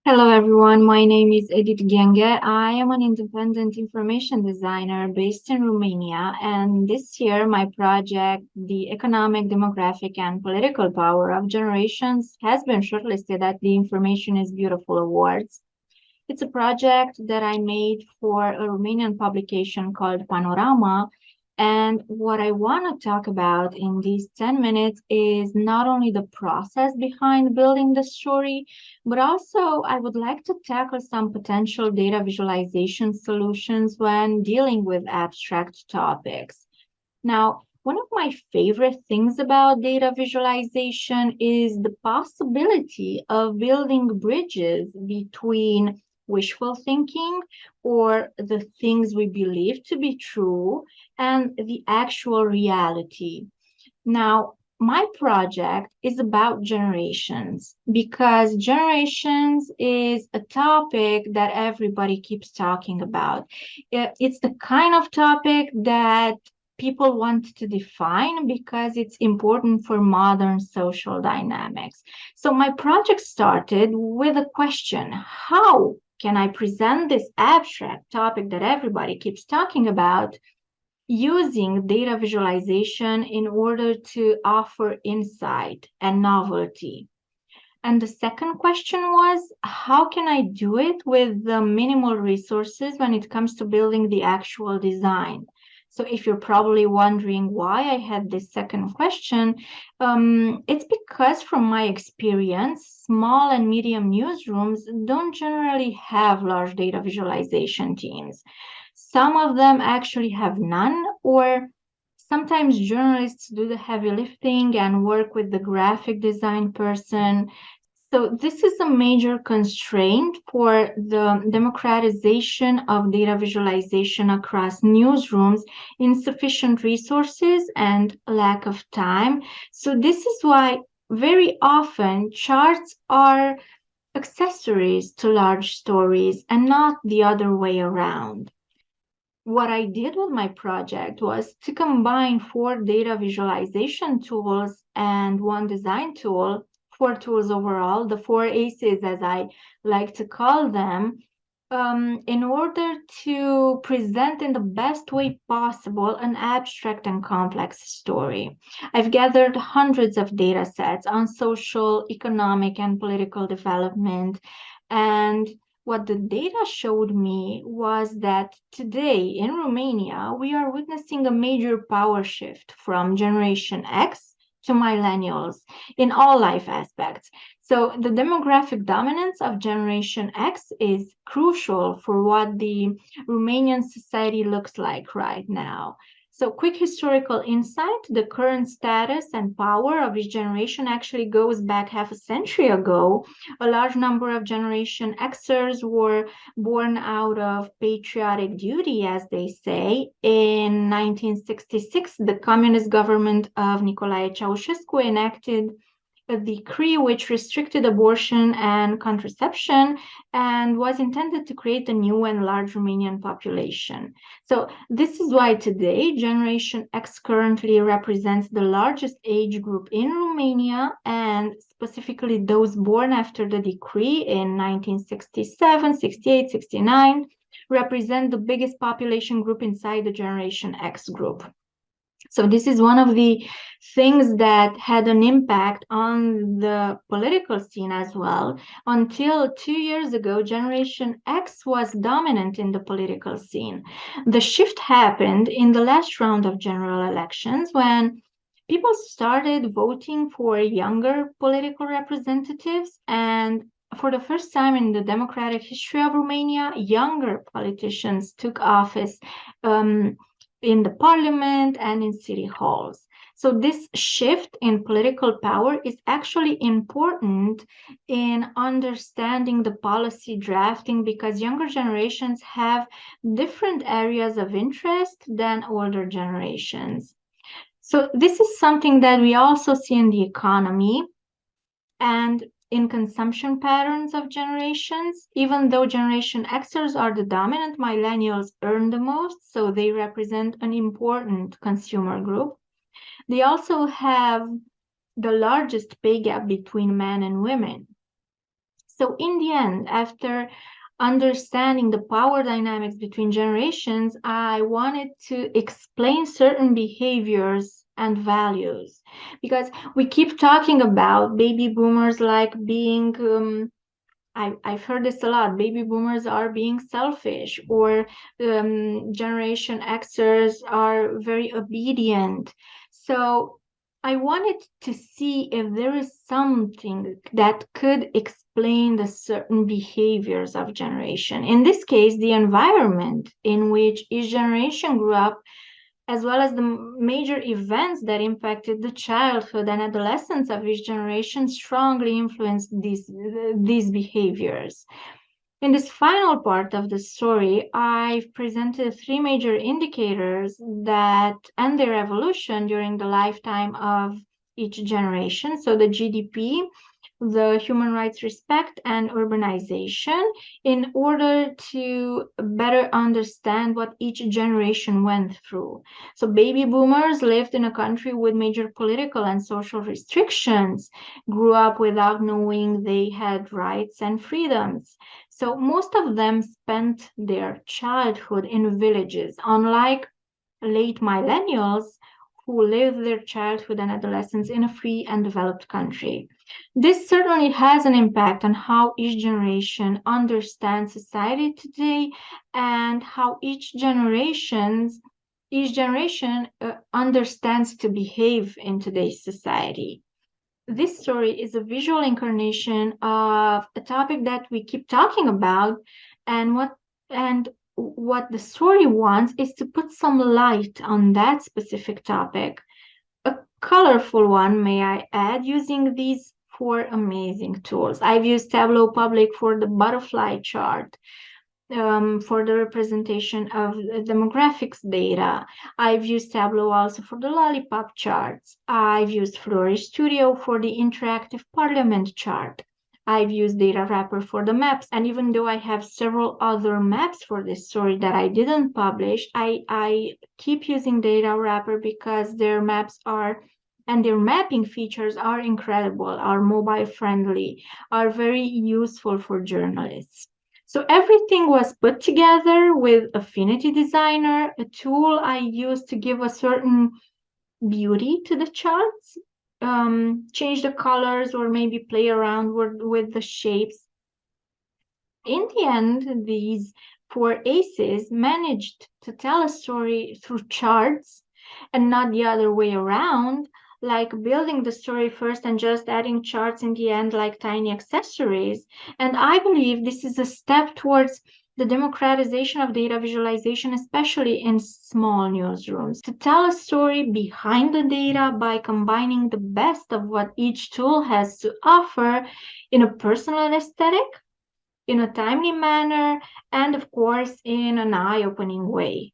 Hello everyone, my name is Gyenge. I am an independent information designer based in Romania, and this year my project, The Economic, Demographic, and Political Power of Generations, has been shortlisted at the Information is Beautiful Awards. It's a project that I made for a Romanian publication called Panorama. And what I want to talk about in these 10 minutes is not only the process behind building the story, but also I would like to tackle some potential data visualization solutions when dealing with abstract topics. Now, one of my favorite things about data visualization is the possibility of building bridges between wishful thinking or the things we believe to be true and the actual reality. Now, my project is about generations because generations is a topic that everybody keeps talking about. It's the kind of topic that people want to define because it's important for modern social dynamics. So my project started with a question: how can I present this abstract topic that everybody keeps talking about using data visualization in order to offer insight and novelty? And the second question was, how can I do it with the minimal resources when it comes to building the actual design? So if you're probably wondering why I had this second question, it's because from my experience, small and medium newsrooms don't generally have large data visualization teams. Some of them actually have none, or sometimes journalists do the heavy lifting and work with the graphic design person. So this is a major constraint for the democratization of data visualization across newsrooms: insufficient resources and lack of time. So this is why very often charts are accessories to large stories and not the other way around. What I did with my project was to combine four data visualization tools and one design tool, four tools overall, the four ACEs as I like to call them, in order to present in the best way possible an abstract and complex story. I've gathered hundreds of data sets on social, economic, and political development, and what the data showed me was that today in Romania, we are witnessing a major power shift from Generation X to millennials in all life aspects. So the demographic dominance of Generation X is crucial for what the Romanian society looks like right now. So quick historical insight: the current status and power of each generation actually goes back half a century ago. A large number of Generation Xers were born out of patriotic duty, as they say. In 1966, the communist government of Nicolae Ceausescu enacted a decree which restricted abortion and contraception and was intended to create a new and large Romanian population. So this is why today Generation X currently represents the largest age group in Romania, and specifically those born after the decree in 1967, 68, 69 represent the biggest population group inside the Generation X group. So this is one of the things that had an impact on the political scene as well. Until 2 years ago, Generation X was dominant in the political scene. The shift happened in the last round of general elections when people started voting for younger political representatives, and for the first time in the democratic history of Romania, younger politicians took office in the parliament and in city halls. So this shift in political power is actually important in understanding the policy drafting because younger generations have different areas of interest than older generations. So this is something that we also see in the economy and in consumption patterns of generations. Even though Generation Xers are the dominant, millennials earn the most, so they represent an important consumer group. They also have the largest pay gap between men and women. So in the end, after understanding the power dynamics between generations, I wanted to explain certain behaviors and values because we keep talking about baby boomers like being I've heard this a lot. Baby boomers are being selfish, or Generation Xers are very obedient. So I wanted to see if there is something that could explain the certain behaviors of generation. In this case, the environment in which each generation grew up as well as the major events that impacted the childhood and adolescence of each generation strongly influenced these behaviors. In this final part of the story, I've presented three major indicators that and their evolution during the lifetime of each generation. So the GDP, the human rights respect, and urbanization, in order to better understand what each generation went through. So baby boomers lived in a country with major political and social restrictions, grew up without knowing they had rights and freedoms. So most of them spent their childhood in villages, unlike late millennials who lived their childhood and adolescence in a free and developed country. This certainly has an impact on how each generation understands society today and how each generation understands to behave in today's society. This story is a visual incarnation of a topic that we keep talking about, and what the story wants is to put some light on that specific topic. A colorful one, may I add, using these four amazing tools. I've used Tableau Public for the butterfly chart, for the representation of demographics data. I've used Tableau also for the lollipop charts. I've used Flourish Studio for the interactive parliament chart. I've used Data Wrapper for the maps, and even though I have several other maps for this story that I didn't publish, I keep using Data Wrapper because their maps are and their mapping features are incredible, are mobile friendly, are very useful for journalists. So everything was put together with Affinity Designer, a tool I use to give a certain beauty to the charts, change the colors or maybe play around with the shapes. In the end, these four aces managed to tell a story through charts and not the other way around, like building the story first and just adding charts in the end like tiny accessories. And I believe this is a step towards the democratization of data visualization, especially in small newsrooms, to tell a story behind the data by combining the best of what each tool has to offer in a personal aesthetic, in a timely manner, and of course, in an eye-opening way.